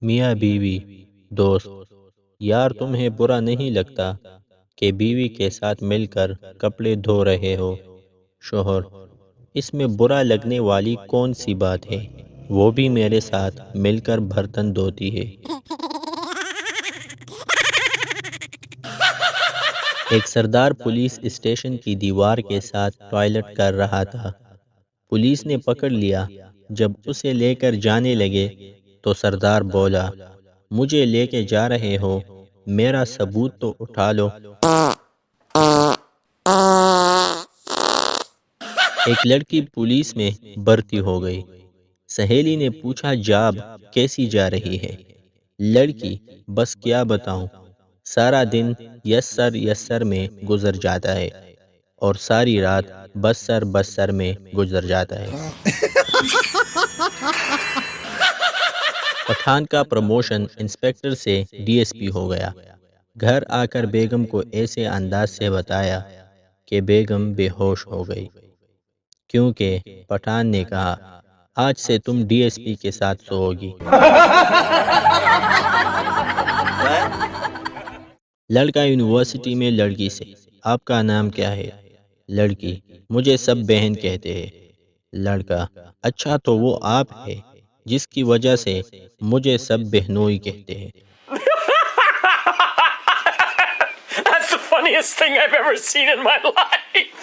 میاں بیوی، دوست. یار تمہیں برا نہیں لگتا کہ بیوی کے ساتھ مل کر کپڑے دھو رہے ہو؟ شوہر: اس میں برا لگنے والی کون سی بات ہے؟ وہ بھی میرے ساتھ مل کر برتن دھوتی ہے. ایک سردار پولیس اسٹیشن کی دیوار کے ساتھ ٹوائلٹ کر رہا تھا. پولیس نے پکڑ لیا. جب اسے لے کر جانے لگے تو سردار بولا: مجھے لے کے جا رہے ہو، میرا ثبوت تو اٹھا لو. ایک لڑکی پولیس میں بھرتی ہو گئی. سہیلی نے پوچھا: جاب کیسی جا رہی ہے؟ لڑکی: بس کیا بتاؤں، سارا دن یس سر یس سر میں گزر جاتا ہے اور ساری رات بس سر میں گزر جاتا ہے. پٹھان کا پروموشن انسپکٹر سے ڈی ایس پی ہو گیا. گھر آ کر بیگم کو ایسے انداز سے بتایا کہ بیگم بے ہوش ہو گئی، کیونکہ پٹھان نے کہا: آج سے تم ڈی ایس پی کے ساتھ سوؤ گی. لڑکا یونیورسٹی میں لڑکی سے: آپ کا نام کیا ہے؟ لڑکی: مجھے سب بہن کہتے ہیں. لڑکا: اچھا تو وہ آپ ہے جس کی وجہ سے مجھے سب بہنوئی کہتے ہیں. That's the funniest thing I've ever seen in my life.